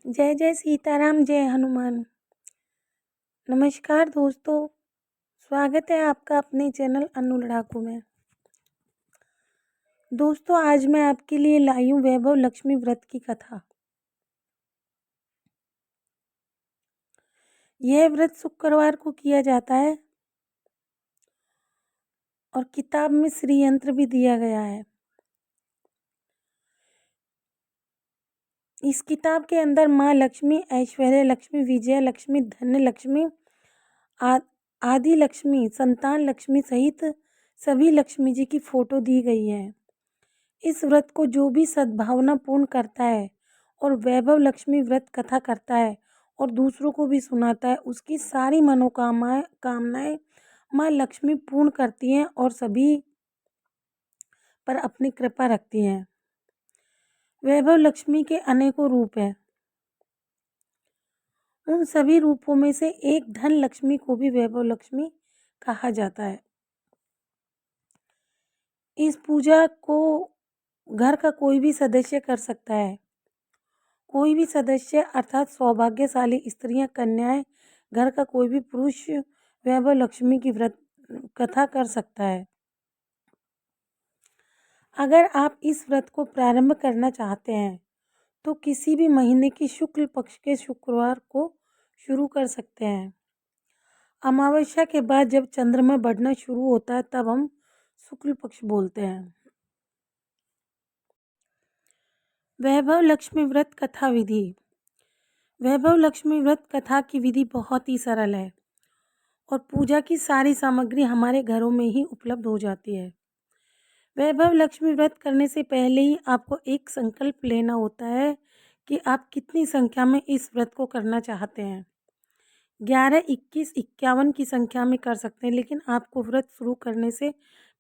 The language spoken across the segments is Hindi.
जय जय सीताराम, जय हनुमान। नमस्कार दोस्तों, स्वागत है आपका अपने चैनल अनु लड़ाकू में। दोस्तों, आज मैं आपके लिए लाई हूँ वैभव लक्ष्मी व्रत की कथा। यह व्रत शुक्रवार को किया जाता है और किताब में श्री यंत्र भी दिया गया है। इस किताब के अंदर माँ लक्ष्मी, ऐश्वर्य लक्ष्मी, विजय लक्ष्मी, धन्य लक्ष्मी, आदि लक्ष्मी, संतान लक्ष्मी सहित सभी लक्ष्मी जी की फोटो दी गई है। इस व्रत को जो भी सद्भावना पूर्ण करता है और वैभव लक्ष्मी व्रत कथा करता है और दूसरों को भी सुनाता है, उसकी सारी कामनाएं माँ लक्ष्मी पूर्ण करती हैं और सभी पर अपनी कृपा रखती हैं। वैभव लक्ष्मी के अनेकों रूप हैं। उन सभी रूपों में से एक धन लक्ष्मी को भी वैभव लक्ष्मी कहा जाता है। इस पूजा को घर का कोई भी सदस्य कर सकता है। कोई भी सदस्य अर्थात सौभाग्यशाली स्त्रियां, कन्याएं, घर का कोई भी पुरुष वैभव लक्ष्मी की व्रत कथा कर सकता है। अगर आप इस व्रत को प्रारंभ करना चाहते हैं तो किसी भी महीने की शुक्ल पक्ष के शुक्रवार को शुरू कर सकते हैं। अमावस्या के बाद जब चंद्रमा बढ़ना शुरू होता है तब हम शुक्ल पक्ष बोलते हैं। वैभव लक्ष्मी व्रत कथा विधि। वैभव लक्ष्मी व्रत कथा की विधि बहुत ही सरल है और पूजा की सारी सामग्री हमारे घरों में ही उपलब्ध हो जाती है। वैभव लक्ष्मी व्रत करने से पहले ही आपको एक संकल्प लेना होता है कि आप कितनी संख्या में इस व्रत को करना चाहते हैं। 11, 21, 51 की संख्या में कर सकते हैं, लेकिन आपको व्रत शुरू करने से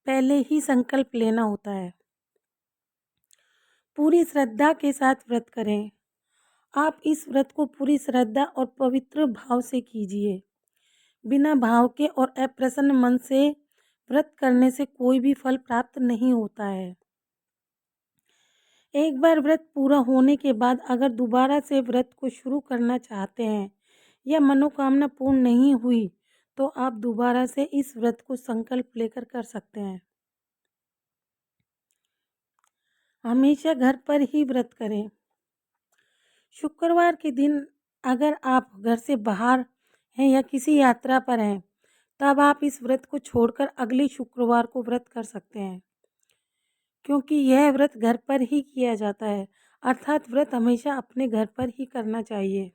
पहले ही संकल्प लेना होता है। पूरी श्रद्धा के साथ व्रत करें। आप इस व्रत को पूरी श्रद्धा और पवित्र भाव से कीजिए। बिना भाव के और अप्रसन्न मन से व्रत करने से कोई भी फल प्राप्त नहीं होता है। एक बार व्रत पूरा होने के बाद अगर दोबारा से व्रत को शुरू करना चाहते हैं या मनोकामना पूर्ण नहीं हुई तो आप दोबारा से इस व्रत को संकल्प लेकर कर सकते हैं। हमेशा घर पर ही व्रत करें। शुक्रवार के दिन अगर आप घर से बाहर हैं या किसी यात्रा पर हैं तब आप इस व्रत को छोड़कर अगले शुक्रवार को व्रत कर सकते हैं, क्योंकि यह व्रत घर पर ही किया जाता है, अर्थात व्रत हमेशा अपने घर पर ही करना चाहिए।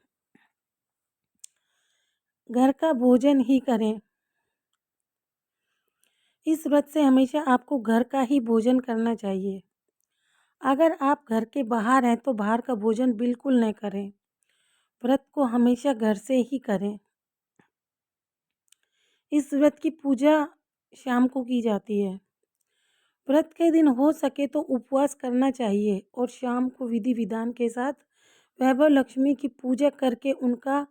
घर का भोजन ही करें। इस व्रत से हमेशा आपको घर का ही भोजन करना चाहिए। अगर आप घर के बाहर हैं तो बाहर का भोजन बिल्कुल न करें। व्रत को हमेशा घर से ही करें। इस व्रत की पूजा शाम को की जाती है। व्रत के दिन हो सके तो उपवास करना चाहिए और शाम को विधि विधान के साथ वैभव लक्ष्मी की पूजा करके उनका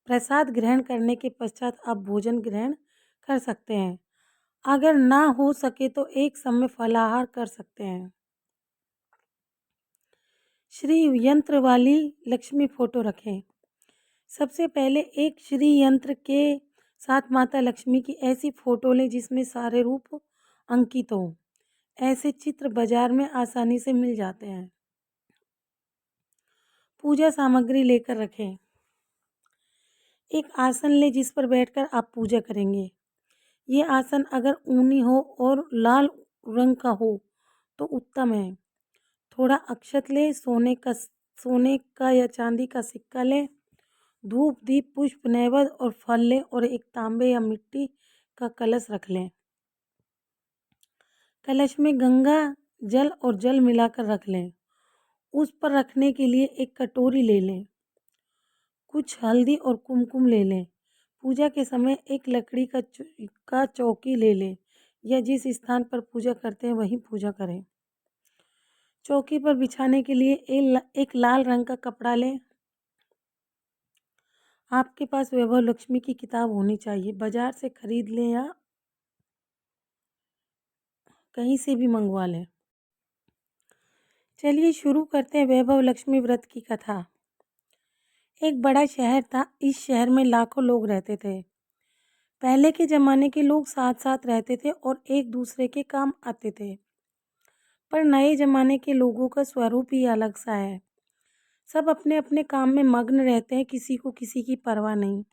प्रसाद ग्रहण करने के पश्चात आप भोजन ग्रहण कर सकते हैं। अगर ना हो सके तो एक समय फलाहार कर सकते हैं। श्री यंत्र वाली लक्ष्मी फोटो रखें। सबसे पहले एक श्री यंत्र के साथ माता लक्ष्मी की ऐसी फोटो लें जिसमें सारे रूप अंकित हों। ऐसे चित्र बाजार में आसानी से मिल जाते हैं। पूजा सामग्री लेकर रखें। एक आसन लें जिस पर बैठकर आप पूजा करेंगे। ये आसन अगर ऊनी हो और लाल रंग का हो तो उत्तम है। थोड़ा अक्षत लें, सोने का या चांदी का सिक्का लें, धूप, दीप, पुष्प, नैवेद्य और फल लें और एक तांबे या मिट्टी का कलश रख लें। कलश में गंगा जल और जल मिलाकर रख लें। उस पर रखने के लिए एक कटोरी ले लें। कुछ हल्दी और कुमकुम ले लें। पूजा के समय एक लकड़ी का चौकी ले लें या जिस स्थान पर पूजा करते हैं वहीं पूजा करें। चौकी पर बिछाने के लिए एक लाल रंग का कपड़ा लें। आपके पास वैभव लक्ष्मी की किताब होनी चाहिए। बाजार से खरीद लें या कहीं से भी मंगवा लें। चलिए शुरू करते हैं वैभव लक्ष्मी व्रत की कथा। एक बड़ा शहर था। इस शहर में लाखों लोग रहते थे। पहले के ज़माने के लोग साथ-साथ रहते थे और एक दूसरे के काम आते थे। पर नए ज़माने के लोगों का स्वरूप ही अलग सा है। सब अपने-अपने काम में मग्न रहते हैं, किसी को किसी की परवाह नहीं।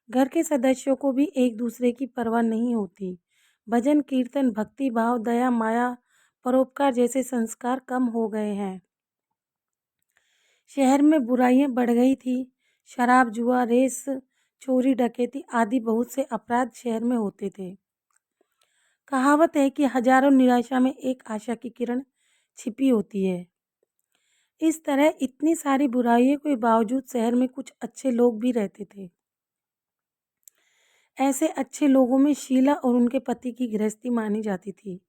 घर के सदस्यों को भी एक दूसरे की परवाह नहीं होती। भजन, कीर्तन, भक्ति भाव, दया, माया, परोपकार जैसे संस्कार कम हो गए हैं। शहर में बुराइयां बढ़ गई थी। शराब, जुआ, रेस, चोरी, डकैती आदि बहुत से अपराध शहर में होते थे। कहावत है कि हजारों निराशा में एक आशा की किरण छिपी होती है। इस तरह इतनी सारी बुराइयों के बावजूद शहर में कुछ अच्छे लोग भी रहते थे। ऐसे अच्छे लोगों में शीला और उनके पति की गृहस्थी मानी जाती थी।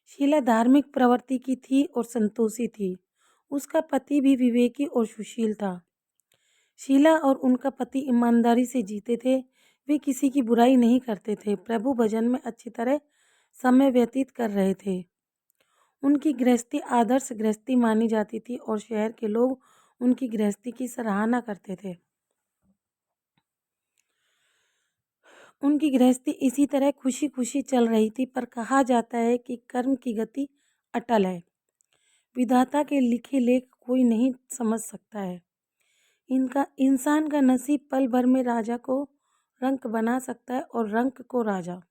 शीला धार्मिक प्रवृत्ति की थी और संतोषी थी। उसका पति भी विवेकी और सुशील था। शीला और उनका पति ईमानदारी से जीते थे। वे किसी की बुराई नहीं करते थे। प्रभु भजन में अच्छी तरह समय व्यतीत कर रहे थे। उनकी गृहस्थी आदर्श गृहस्थी मानी जाती थी और शहर के लोग उनकी गृहस्थी की सराहना करते थे। उनकी गृहस्थी इसी तरह खुशी खुशी चल रही थी, पर कहा जाता है कि कर्म की गति अटल है। विधाता के लिखे लेख कोई नहीं समझ सकता है। इनका इंसान का नसीब पल भर में राजा को रंक बना सकता है और रंक को राजा।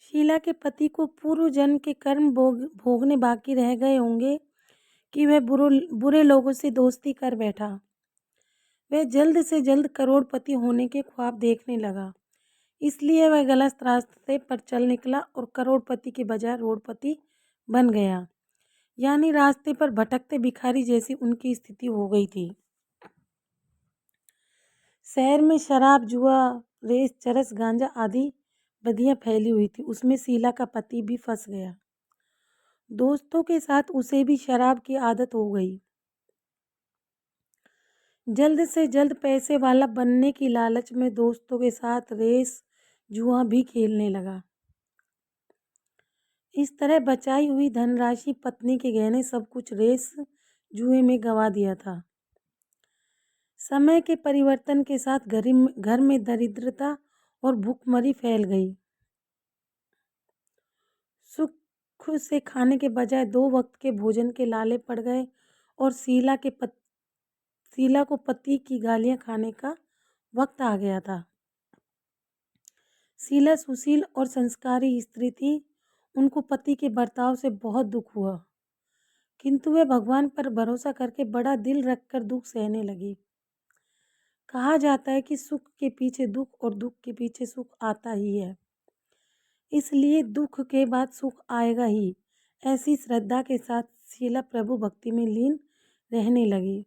शीला के पति को पूर्व जन्म के कर्म भोगने बाकी रह गए होंगे कि वह बुरे लोगों से दोस्ती कर बैठा। वह जल्द से जल्द करोड़पति होने के ख्वाब देखने लगा। इसलिए वह गलत रास्ते पर चल निकला और करोड़पति के बजाय रोड़पति बन गया। यानी रास्ते पर भटकते भिखारी जैसी उनकी स्थिति हो गई थी। शहर में शराब, जुआ, रेस, चरस, गांजा आदि बदियां फैली हुई थी। उसमें शीला का पति भी फंस गया। दोस्तों के साथ उसे भी शराब की आदत हो गई। जल्द से जल्द पैसे वाला बनने की लालच में दोस्तों के साथ रेस, जुआ भी खेलने लगा। इस तरह बचाई हुई धनराशि, पत्नी के गहने, सब कुछ रेस जुए में गंवा दिया था। समय के परिवर्तन के साथ घर में दरिद्रता और भूखमरी फैल गई। सुख से खाने के बजाय 2 वक्त के भोजन के लाले पड़ गए और शीला को पति की गालियां खाने का वक्त आ गया था। शीला सुशील और संस्कारी स्त्री थी। उनको पति के बर्ताव से बहुत दुख हुआ, किंतु वे भगवान पर भरोसा करके बड़ा दिल रखकर दुख सहने लगी। कहा जाता है कि सुख के पीछे दुख और दुख के पीछे सुख आता ही है, इसलिए दुख के बाद सुख आएगा ही। ऐसी श्रद्धा के साथ शीला प्रभु भक्ति में लीन रहने लगी।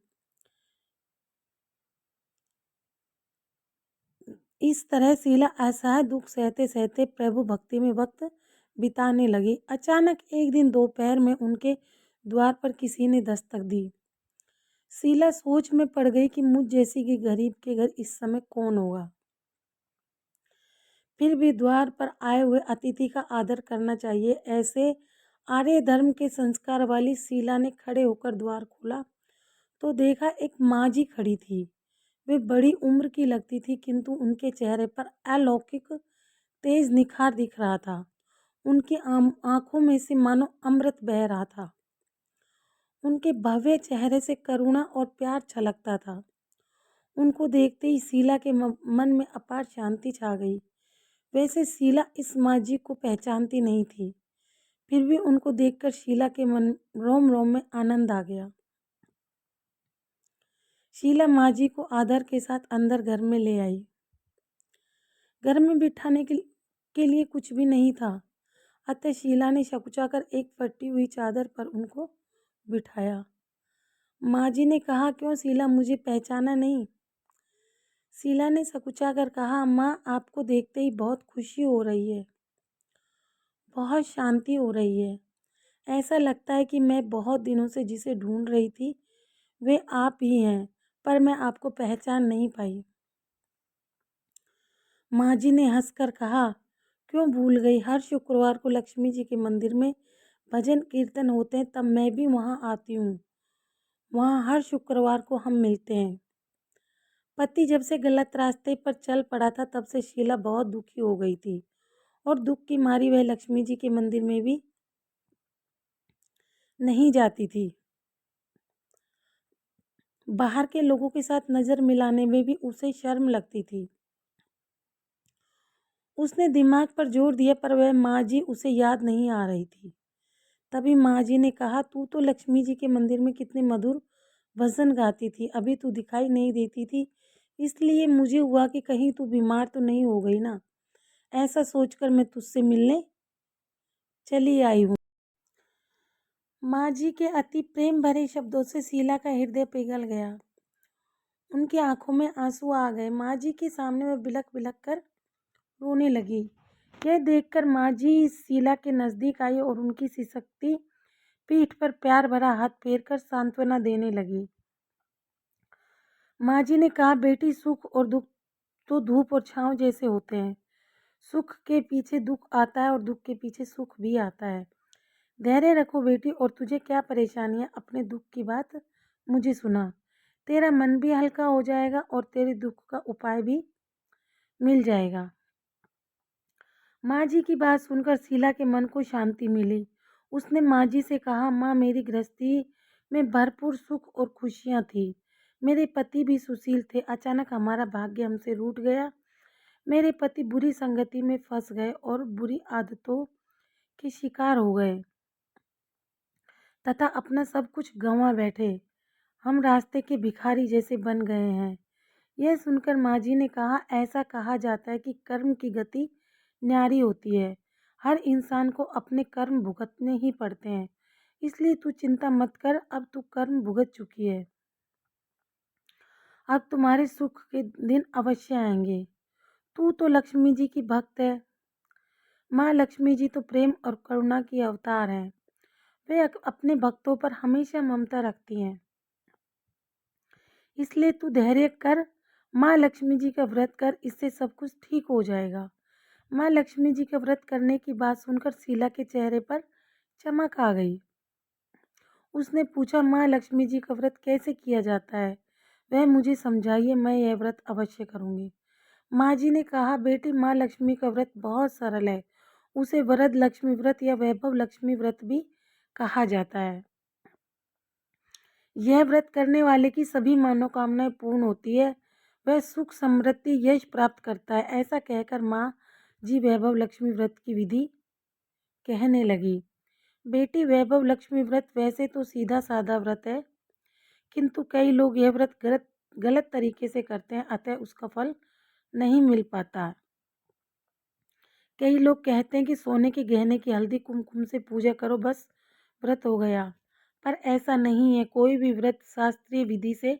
इस तरह शीला असहाय दुख सहते सहते प्रभु भक्ति में वक्त बिताने लगी। अचानक एक दिन दोपहर में उनके द्वार पर किसी ने दस्तक दी। शीला सोच में पड़ गई कि मुझ जैसी की गरीब के घर इस समय कौन होगा। फिर भी द्वार पर आए हुए अतिथि का आदर करना चाहिए, ऐसे आर्य धर्म के संस्कार वाली शीला ने खड़े होकर द्वार खोला तो देखा एक माँ जी खड़ी थी। वे बड़ी उम्र की लगती थी, किंतु उनके चेहरे पर अलौकिक तेज निखार दिख रहा था। उनकी आंखों में से मानो अमृत बह रहा था। उनके भव्य चेहरे से करुणा और प्यार छलकता था। उनको देखते ही शीला के मन में अपार शांति छा गई। वैसे शीला इस माँ जी को पहचानती नहीं थी, फिर भी उनको देखकर शीला के मन रोम रोम में आनंद आ गया। शीला माँ जी को आदर के साथ अंदर घर में ले आई। घर में बिठाने के लिए कुछ भी नहीं था, अतः शीला ने सकुचाकर एक फटी हुई चादर पर उनको बिठाया। माँ जी ने कहा, क्यों शीला, मुझे पहचाना नहीं? शीला ने सकुचाकर कहा, माँ, आपको देखते ही बहुत खुशी हो रही है, बहुत शांति हो रही है। ऐसा लगता है कि मैं बहुत दिनों से जिसे ढूंढ रही थी वे आप ही हैं, पर मैं आपको पहचान नहीं पाई। माँ जी ने हंसकर कहा, क्यों भूल गई? हर शुक्रवार को लक्ष्मी जी के मंदिर में भजन कीर्तन होते हैं, तब मैं भी वहाँ आती हूँ। वहाँ हर शुक्रवार को हम मिलते हैं। पति जब से गलत रास्ते पर चल पड़ा था तब से शीला बहुत दुखी हो गई थी और दुख की मारी वह लक्ष्मी जी के मंदिर में भी नहीं जाती थी। बाहर के लोगों के साथ नज़र मिलाने में भी उसे शर्म लगती थी। उसने दिमाग पर जोर दिया पर वह माँ जी उसे याद नहीं आ रही थी। तभी माँ जी ने कहा, तू तो लक्ष्मी जी के मंदिर में कितने मधुर भजन गाती थी, अभी तू दिखाई नहीं देती थी, इसलिए मुझे हुआ कि कहीं तू बीमार तो नहीं हो गई ना। ऐसा सोचकर मैं तुझसे मिलने चली आई हूँ। माँ जी के अति प्रेम भरे शब्दों से शीला का हृदय पिघल गया। उनकी आंखों में आंसू आ गए। माँ जी के सामने वह बिलख बिलख कर रोने लगी। यह देखकर माँ जी शीला के नज़दीक आई और उनकी सिसकती पीठ पर प्यार भरा हाथ फेरकर सांत्वना देने लगी। माँ जी ने कहा, बेटी, सुख और दुख तो धूप और छांव जैसे होते हैं। सुख के पीछे दुख आता है और दुख के पीछे सुख भी आता है। धैर्य रखो बेटी, और तुझे क्या परेशानी है, अपने दुख की बात मुझे सुना। तेरा मन भी हल्का हो जाएगा और तेरे दुख का उपाय भी मिल जाएगा। माँ जी की बात सुनकर शीला के मन को शांति मिली। उसने माँ जी से कहा, माँ, मेरी गृहस्थी में भरपूर सुख और खुशियाँ थी। मेरे पति भी सुशील थे। अचानक हमारा भाग्य हमसे रूठ गया। मेरे पति बुरी संगति में फंस गए और बुरी आदतों के शिकार हो गए तथा अपना सब कुछ गंवा बैठे। हम रास्ते के भिखारी जैसे बन गए हैं। यह सुनकर माँ जी ने कहा, ऐसा कहा जाता है कि कर्म की गति न्यारी होती है। हर इंसान को अपने कर्म भुगतने ही पड़ते हैं, इसलिए तू चिंता मत कर, अब तू कर्म भुगत चुकी है। अब तुम्हारे सुख के दिन अवश्य आएंगे। तू तो लक्ष्मी जी की भक्त है। माँ लक्ष्मी जी तो प्रेम और करुणा की अवतार हैं। वे अपने भक्तों पर हमेशा ममता रखती हैं। इसलिए तू धैर्य कर, माँ लक्ष्मी जी का व्रत कर, इससे सब कुछ ठीक हो जाएगा। माँ लक्ष्मी जी का व्रत करने की बात सुनकर शीला के चेहरे पर चमक आ गई। उसने पूछा, माँ लक्ष्मी जी का व्रत कैसे किया जाता है, वह मुझे समझाइए, मैं यह व्रत अवश्य करूँगी। माँ जी ने कहा, बेटी, माँ लक्ष्मी का व्रत बहुत सरल है। उसे वरद लक्ष्मी व्रत या वैभव लक्ष्मी व्रत भी कहा जाता है। यह व्रत करने वाले की सभी मनोकामनाएं पूर्ण होती है। वह सुख, समृद्धि, यश प्राप्त करता है। ऐसा कहकर माँ जी वैभव लक्ष्मी व्रत की विधि कहने लगी। बेटी, वैभव लक्ष्मी व्रत वैसे तो सीधा साधा व्रत है, किंतु कई लोग यह व्रत गलत गलत तरीके से करते हैं, अतः उसका फल नहीं मिल पाता। कई लोग कहते हैं कि सोने के गहने की हल्दी कुमकुम से पूजा करो, बस व्रत हो गया। पर ऐसा नहीं है। कोई भी व्रत शास्त्रीय विधि से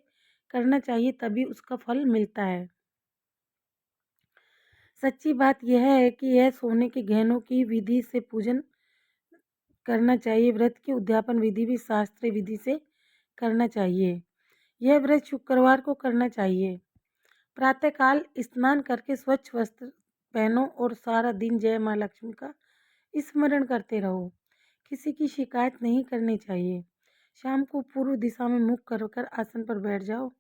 करना चाहिए, तभी उसका फल मिलता है। सच्ची बात यह है कि यह सोने के गहनों की विधि से पूजन करना चाहिए। व्रत की उद्यापन विधि भी शास्त्रीय विधि से करना चाहिए। यह व्रत शुक्रवार को करना चाहिए। प्रातःकाल स्नान करके स्वच्छ वस्त्र पहनो और सारा दिन जय माँ लक्ष्मी का स्मरण करते रहो। किसी की शिकायत नहीं करनी चाहिए। शाम को पूर्व दिशा में मुख कर आसन पर बैठ जाओ।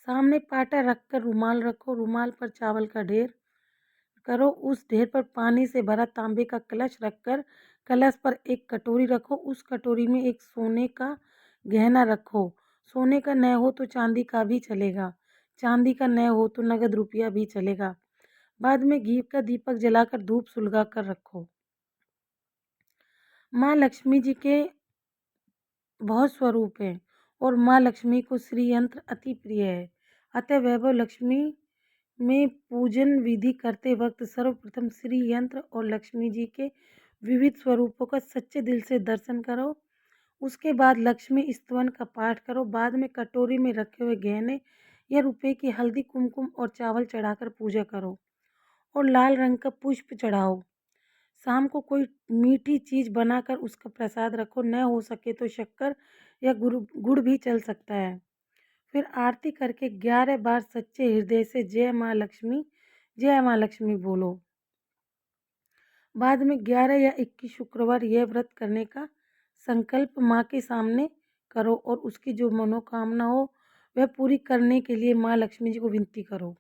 सामने पाटा रखकर रुमाल रखो। रुमाल पर चावल का ढेर करो। उस ढेर पर पानी से भरा तांबे का कलश रखकर कलश पर एक कटोरी रखो। उस कटोरी में एक सोने का गहना रखो। सोने का न हो तो चांदी का भी चलेगा। चांदी का न हो तो नगद रुपया भी चलेगा। बाद में घी का दीपक जलाकर धूप सुलगा कर रखो। माँ लक्ष्मी जी के बहुत स्वरूप हैं और माँ लक्ष्मी को श्री यंत्र अति प्रिय है। अतः वैभव लक्ष्मी में पूजन विधि करते वक्त सर्वप्रथम श्री यंत्र और लक्ष्मी जी के विविध स्वरूपों का सच्चे दिल से दर्शन करो। उसके बाद लक्ष्मी स्तवन का पाठ करो। बाद में कटोरी में रखे हुए गहने या रुपये की हल्दी, कुमकुम और चावल चढ़ाकर पूजा करो और लाल रंग का पुष्प चढ़ाओ। शाम को कोई मीठी चीज़ बनाकर उसका प्रसाद रखो। न हो सके तो शक्कर या गुड़ भी चल सकता है। फिर आरती करके 11 बार सच्चे हृदय से जय माँ लक्ष्मी बोलो। बाद में 11 या 21 शुक्रवार यह व्रत करने का संकल्प माँ के सामने करो और उसकी जो मनोकामना हो वह पूरी करने के लिए माँ लक्ष्मी जी को विनती करो।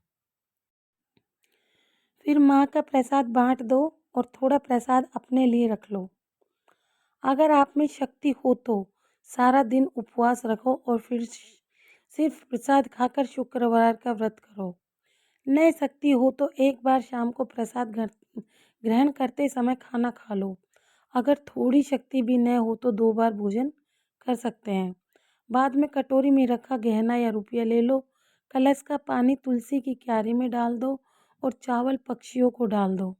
फिर माँ का प्रसाद बांट दो और थोड़ा प्रसाद अपने लिए रख लो। अगर आप में शक्ति हो तो सारा दिन उपवास रखो और फिर सिर्फ प्रसाद खाकर शुक्रवार का व्रत करो। न शक्ति हो तो एक बार शाम को प्रसाद ग्रहण करते समय खाना खा लो। अगर थोड़ी शक्ति भी न हो तो 2 बार भोजन कर सकते हैं। बाद में कटोरी में रखा गहना या रुपया ले लो। कलश का पानी तुलसी की क्यारी में डाल दो और चावल पक्षियों को डाल दो।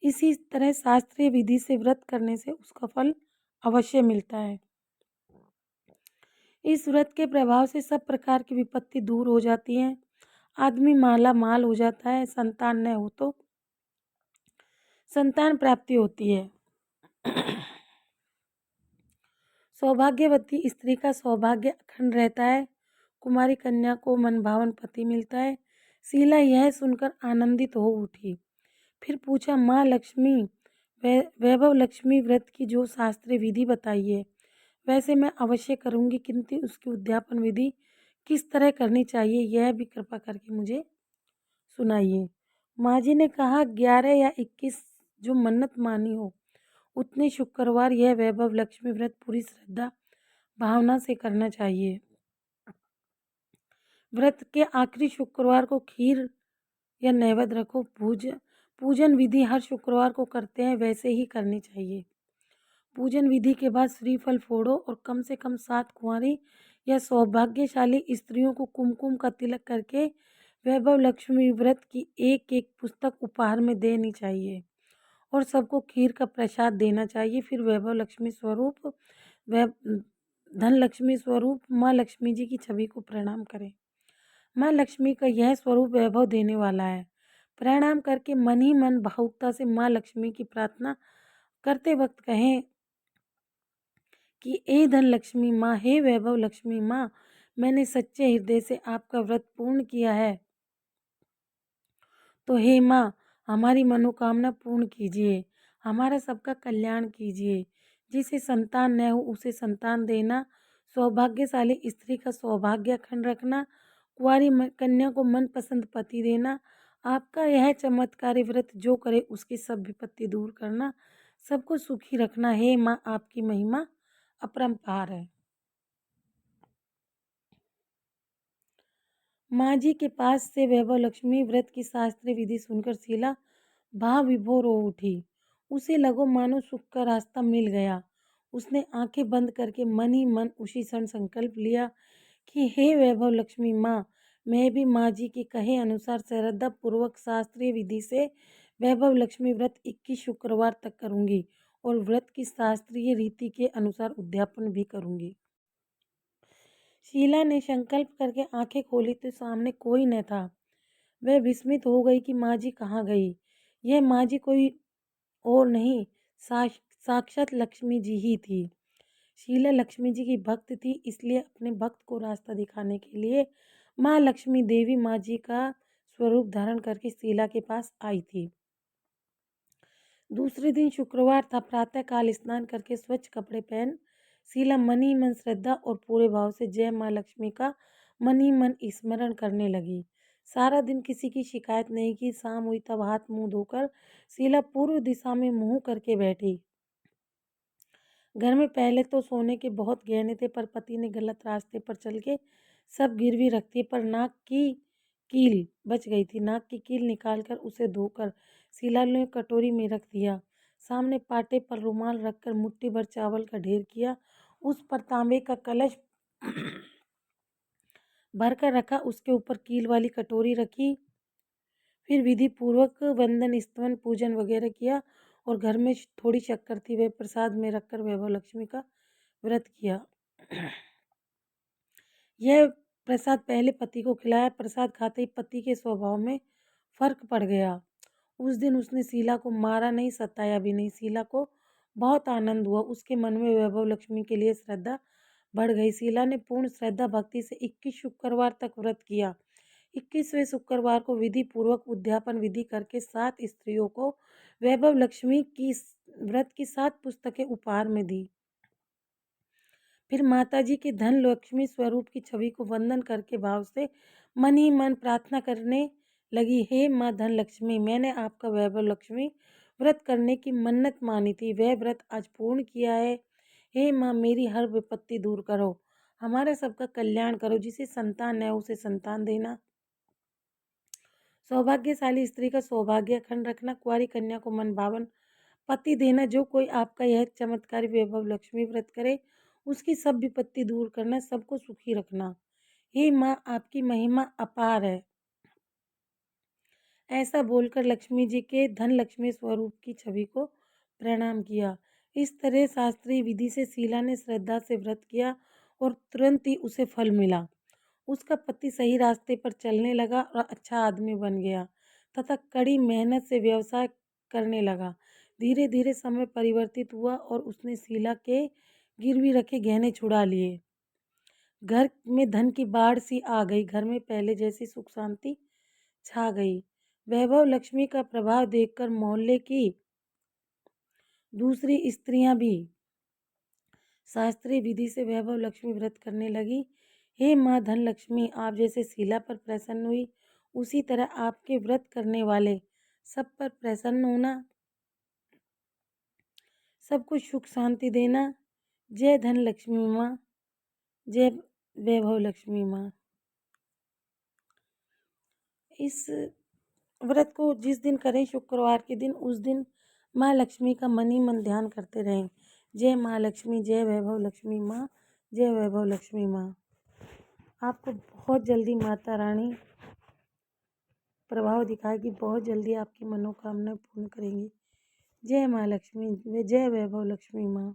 इसी तरह शास्त्रीय विधि से व्रत करने से उसका फल अवश्य मिलता है। इस व्रत के प्रभाव से सब प्रकार की विपत्ति दूर हो जाती है। आदमी माला माल हो जाता है। संतान न हो तो संतान प्राप्ति होती है। सौभाग्यवती स्त्री का सौभाग्य अखंड रहता है। कुमारी कन्या को मनभावन पति मिलता है। शीला यह सुनकर आनंदित हो उठी। फिर पूछा, माँ लक्ष्मी, वैभव लक्ष्मी व्रत की जो शास्त्रीय विधि बताई है वैसे मैं अवश्य करूँगी, किंतु उसकी उद्यापन विधि किस तरह करनी चाहिए यह भी कृपा करके मुझे सुनाइए। माँ जी ने कहा, 11 या 21 जो मन्नत मानी हो उतने शुक्रवार यह वैभव लक्ष्मी व्रत पूरी श्रद्धा भावना से करना चाहिए। व्रत के आखिरी शुक्रवार को खीर या नैवेद्य रखो। पूजन विधि हर शुक्रवार को करते हैं वैसे ही करनी चाहिए। पूजन विधि के बाद श्रीफल फोड़ो और कम से कम 7 कुंवारी या सौभाग्यशाली स्त्रियों को कुमकुम का तिलक करके वैभव लक्ष्मी व्रत की एक एक पुस्तक उपहार में देनी चाहिए और सबको खीर का प्रसाद देना चाहिए। फिर वैभव लक्ष्मी स्वरूप धन लक्ष्मी स्वरूप माँ लक्ष्मी जी की छवि को प्रणाम करें। माँ लक्ष्मी का यह स्वरूप वैभव देने वाला है। प्रणाम करके मन ही मन भावुकता से माँ लक्ष्मी की प्रार्थना करते वक्त कहें कि हे धन लक्ष्मी माँ, हे वैभव लक्ष्मी माँ, मैंने सच्चे हृदय से आपका व्रत पूर्ण किया है, तो हे माँ हमारी मनोकामना पूर्ण कीजिए, हमारा सबका कल्याण कीजिए। जिसे संतान न हो उसे संतान देना, सौभाग्यशाली स्त्री का सौभाग्य अखंड रखना, कुंवारी कन्या को मनपसंद पति देना। आपका यह चमत्कारी व्रत जो करे उसकी सब विपत्ति दूर करना, सबको सुखी रखना। हे माँ, आपकी महिमा अपरंपार है। माँ जी के पास से वैभव लक्ष्मी व्रत की शास्त्रीय विधि सुनकर शीला भाव विभोर हो उठी। उसे लगो मानो सुख का रास्ता मिल गया। उसने आंखें बंद करके मन ही मन उसी क्षण संकल्प लिया कि हे वैभव लक्ष्मी माँ, मैं भी माँ जी के कहे अनुसार श्रद्धा पूर्वक शास्त्रीय विधि से वैभव लक्ष्मी व्रत 21 शुक्रवार तक करूँगी और व्रत की शास्त्रीय रीति के अनुसार उद्यापन भी करूँगी। शीला ने संकल्प करके आंखें खोली तो सामने कोई न था। वह विस्मित हो गई कि माँ जी कहाँ गई। यह माँ जी कोई और नहीं, साक्षात लक्ष्मी जी ही थी। शीला लक्ष्मी जी की भक्त थी, इसलिए अपने भक्त को रास्ता दिखाने के लिए माँ लक्ष्मी देवी माँ जी का स्वरूप धारण करके शीला के पास आई थी। दूसरे दिन शुक्रवार था। प्रातःकाल स्नान करके स्वच्छ कपड़े पहन शीला मन ही मन श्रद्धा और पूरे भाव से जय माँ लक्ष्मी का मन ही मन स्मरण करने लगी। सारा दिन किसी की शिकायत नहीं की। शाम हुई तब हाथ मुंह धोकर शीला पूर्व दिशा में मुंह करके बैठी। घर में पहले तो सोने के बहुत गहने थे, पर पति ने गलत रास्ते पर चल के सब गिरवी रख दिए। पर नाक की कील बच गई थी। नाक की कील निकालकर उसे धोकर शीला ने कटोरी में रख दिया। सामने पाटे पर रुमाल रखकर मुट्ठी भर चावल का ढेर किया। उस पर तांबे का कलश भरकर रखा। उसके ऊपर कील वाली कटोरी रखी। फिर विधि पूर्वक वंदन स्तवन पूजन वगैरह किया और घर में थोड़ी शक्कर थी, वह प्रसाद में रखकर वैभव लक्ष्मी का व्रत किया। यह प्रसाद पहले पति को खिलाया। प्रसाद खाते ही पति के स्वभाव में फर्क पड़ गया। उस दिन उसने शीला को मारा नहीं, सताया भी नहीं। शीला को बहुत आनंद हुआ। उसके मन में वैभव लक्ष्मी के लिए श्रद्धा बढ़ गई। शीला ने पूर्ण श्रद्धा भक्ति से 21 शुक्रवार तक व्रत किया। 21वें शुक्रवार को विधि पूर्वक उद्यापन विधि करके 7 स्त्रियों को वैभव लक्ष्मी की व्रत की 7 पुस्तकें उपहार में दी। फिर माता जी के धन लक्ष्मी स्वरूप की छवि को वंदन करके भाव से मन ही मन प्रार्थना करने लगी, हे माँ धन लक्ष्मी, मैंने आपका वैभव लक्ष्मी व्रत करने की मन्नत मानी थी, वह व्रत आज पूर्ण किया है। हे माँ, मेरी हर विपत्ति दूर करो, हमारा सबका कल्याण करो, जिसे संतान है उसे संतान देना, सौभाग्यशाली स्त्री का सौभाग्य अखंड रखना, कुंवारी कन्या को मन भावन पति देना। जो कोई आपका यह चमत्कारी वैभव लक्ष्मी व्रत करे, उसकी सब विपत्ति दूर करना, सबको सुखी रखना। हे माँ, आपकी महिमा अपार है। ऐसा बोलकर लक्ष्मी जी के धन लक्ष्मी स्वरूप की छवि को प्रणाम किया। इस तरह शास्त्रीय विधि से शीला ने श्रद्धा से व्रत किया और तुरंत ही उसे फल मिला। उसका पति सही रास्ते पर चलने लगा और अच्छा आदमी बन गया तथा कड़ी मेहनत से व्यवसाय करने लगा। धीरे धीरे समय परिवर्तित हुआ और उसने शीला के गिरवी रखे गहने छुड़ा लिए। घर में धन की बाढ़ सी आ गई। घर में पहले जैसी सुख शांति छा गई। वैभव लक्ष्मी का प्रभाव देखकर मोहल्ले की दूसरी स्त्रियां भी शास्त्रीय विधि से वैभव लक्ष्मी व्रत करने लगी। हे माँ धन लक्ष्मी, आप जैसे शीला पर प्रसन्न हुई, उसी तरह आपके व्रत करने वाले सब पर प्रसन्न होना, सबको सुख शांति देना। जय धन लक्ष्मी माँ, जय वैभव लक्ष्मी माँ। इस व्रत को जिस दिन करें, शुक्रवार के दिन, उस दिन माँ लक्ष्मी का मन ही मन ध्यान करते रहें। जय माँ लक्ष्मी, जय वैभव लक्ष्मी माँ, जय वैभव लक्ष्मी माँ। आपको बहुत जल्दी माता रानी प्रभाव दिखाएगी, बहुत जल्दी आपकी मनोकामना पूर्ण करेंगी। जय माँ लक्ष्मी, जय वैभव लक्ष्मी माँ।